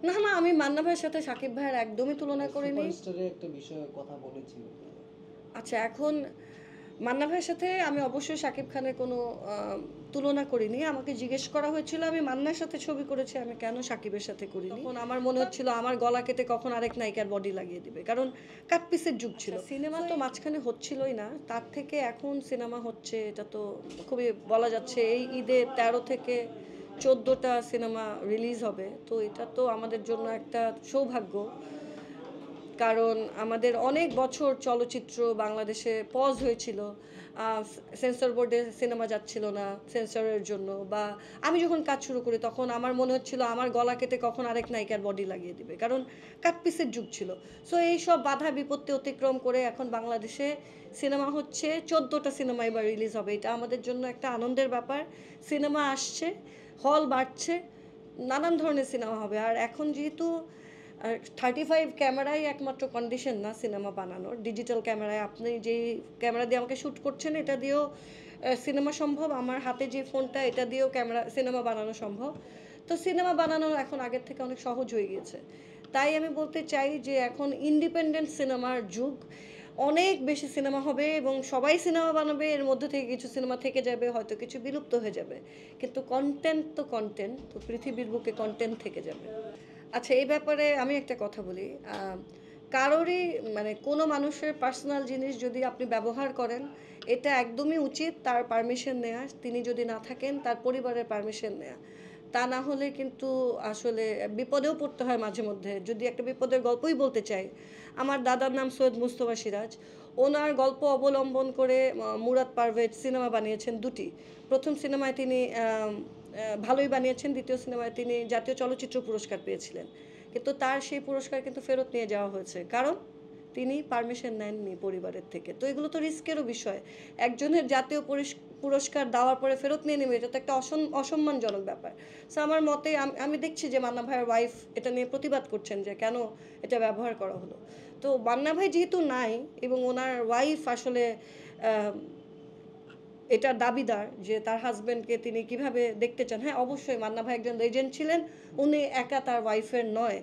না, আমি মান্না ভাইয়ের সাথে শাকিব ভাইয়ের একদমই তুলনা করিনি। সুপারস্টারের একটা বিষয়ে কথা বলেছিল। আচ্ছা, এখন মান্না ভাইয়ের সাথে আমি অবশ্যই শাকিব খানের কোনো আ তুলনা করিনি। আমাকে জিজ্ঞেস করা হয়েছিল আমি মান্নার সাথে ছবি করেছি, আমি কেন শাকিবের সাথে করিনি? তখন আমার মনে হচ্ছিল আমার গলা কেটে কখন আরেক নায়িকার বডি লাগিয়ে দিবে। কারণ কাট পিসের যুগ ছিল। সিনেমা তো মাঝখানে হচ্ছিলই না। তার থেকে এখন সিনেমা হচ্ছে, এটা তো খুবই বলা যাচ্ছে এই ঈদে ১৩ থেকে ১৪ টা সিনেমা রিলিজ হবে। তো এটা তো আমাদের জন্য একটা সৌভাগ্য। কারণ আমাদের অনেক বছর চলচ্চিত্র বাংলাদেশে পজ হয়েছিল। সেন্সর বোর্ডে সিনেমা যাচ্ছিল না সেন্সরের জন্য, বা আমি যখন কাজ শুরু করি তখন আমার মনে হচ্ছিল আমার গলা কেটে কখন আরেক নায়িকার বডি লাগিয়ে দিবে, কারণ কাটপিসের যুগ ছিল। সো এই সব বাধা বিপত্তি অতিক্রম করে এখন বাংলাদেশে সিনেমা হচ্ছে, ১৪টা সিনেমা এবার রিলিজ হবে। এটা আমাদের জন্য একটা আনন্দের ব্যাপার। সিনেমা আসছে, হল বাড়ছে, নানান ধরনের সিনেমা হবে। আর এখন যেহেতু 35 ক্যামেরাই একমাত্র কন্ডিশন না সিনেমা বানানোর। ডিজিটাল ক্যামেরায় আপনি যেই ক্যামেরা দিয়ে আমাকে শ্যুট করছেন এটা দিয়েও সিনেমা সম্ভব। আমার হাতে যে ফোনটা এটা দিয়েও সিনেমা বানানো সম্ভব। তো সিনেমা বানানো এখন আগের থেকে অনেক সহজ হয়ে গিয়েছে। তাই আমি বলতে চাই যে এখন ইন্ডিপেন্ডেন্ট সিনেমার যুগ। অনেক বেশি সিনেমা হবে এবং সবাই সিনেমা বানাবে। এর মধ্যে থেকে কিছু সিনেমা থেকে যাবে, হয়তো কিছু বিলুপ্ত হয়ে যাবে। কিন্তু কনটেন্ট তো কনটেন্ট। তো পৃথিবীর বুকে কনটেন্ট থেকে যাবে। আচ্ছা, এই ব্যাপারে আমি একটা কথা বলি। কারোরই মানে কোনো মানুষের পার্সোনাল জিনিস যদি আপনি ব্যবহার করেন, এটা একদমই উচিত তার পারমিশন নেয়া। তিনি যদি না থাকেন তার পরিবারের পারমিশন নেয়া। তা না হলে কিন্তু আসলে বিপদেও পড়তে হয় মাঝে মধ্যে। যদি একটা বিপদের গল্পই বলতে চাই, আমার দাদার নাম সৈয়দ মুস্তফা সিরাজ। ওনার গল্প অবলম্বন করে মুরাদ পারভেজ সিনেমা বানিয়েছেন ২ টি। ১ম সিনেমায় তিনি ভালোই বানিয়েছেন, ২য় সিনেমায় তিনি জাতীয় চলচ্চিত্র পুরস্কার পেয়েছিলেন। কিন্তু তার সেই পুরস্কার কিন্তু ফেরত নিয়ে যাওয়া হয়েছে। কারণ তিনি পারমিশন নেননি পরিবারের থেকে। তো এগুলো তো রিস্কেরও বিষয়। একজনের জাতীয় পুরস্কার দেওয়ার পরে ফেরত নিয়ে নেবে, এটা তো একটা অসম্মানজনক ব্যাপার। সো আমার মতে আমি দেখছি যে মান্না ভাইয়ের ওয়াইফ এটা নিয়ে প্রতিবাদ করছেন যে কেন এটা ব্যবহার করা হলো। তো মান্না ভাই যেহেতু নাই এবং ওনার ওয়াইফ আসলে আ এটার দাবিদার যে তার হাসব্যান্ডকে তিনি কিভাবে দেখতে চান। হ্যাঁ, অবশ্যই মান্না ভাই একজন লেজেন্ড ছিলেন। উনি একা তার ওয়াইফের নয়।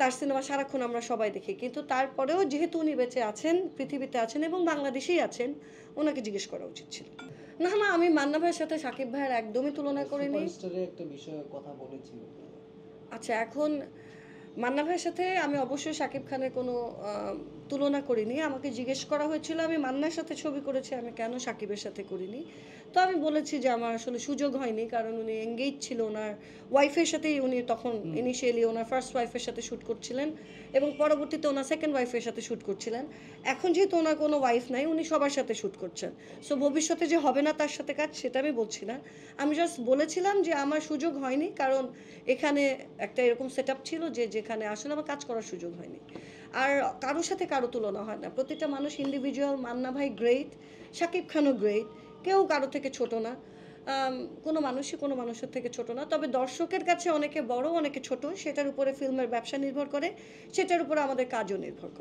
তার সিনেমা সারাক্ষণ আমরা সবাই দেখি। কিন্তু তারপরেও যেহেতু উনি বেঁচে আছেন, পৃথিবীতে আছেন এবং বাংলাদেশেই আছেন, উনাকে জিজ্ঞেস করা উচিত ছিল। না, আমি মান্না ভাইয়ের সাথে শাকিব ভাইয়ের একদমই তুলনা করিনি। সুপারস্টারের একটা বিষয়ে কথা বলেছিল। আচ্ছা, এখন মান্না ভাইয়ের সাথে আমি অবশ্যই শাকিব খানের কোনো আ তুলনা করিনি। আমাকে জিজ্ঞেস করা হয়েছিল আমি মান্নার সাথে ছবি করেছি, আমি কেন শাকিবের সাথে করিনি? তো আমি বলেছি যে আমার আসলে সুযোগ হয়নি। কারণ উনি এনগেজ ছিল উনার ওয়াইফের সাথেই, উনি তখন ইনিশিয়ালি উনার ফার্স্ট ওয়াইফের সাথে শুট করছিলেন এবং পরবর্তীতে উনার সেকেন্ড ওয়াইফের সাথে শুট করছিলেন। এখন যেহেতু উনার কোনো ওয়াইফ নাই, উনি সবার সাথে শুট করছেন। সো ভবিষ্যতে যে হবে না তার সাথে কাজ সেটা আমি বলছি না। আমি জাস্ট বলেছিলাম যে আমার সুযোগ হয়নি, কারণ এখানে একটা এরকম সেটআপ ছিল যে যেখানে আসলে আমার কাজ করার সুযোগ হয়নি। আর কারো সাথে কারো তুলনা হয় না। প্রতিটা মানুষ ইন্ডিভিজুয়াল। মান্না ভাই গ্রেট, শাকিব খানও গ্রেট। কেউ কারো থেকে ছোট না। আম কোনো মানুষই কোনো মানুষের থেকে ছোট না। তবে দর্শকের কাছে অনেকে বড়, অনেকে ছোট। সেটার উপরে ফিল্মের ব্যবসা নির্ভর করে, সেটার উপরে আমাদের কাজও নির্ভর করে।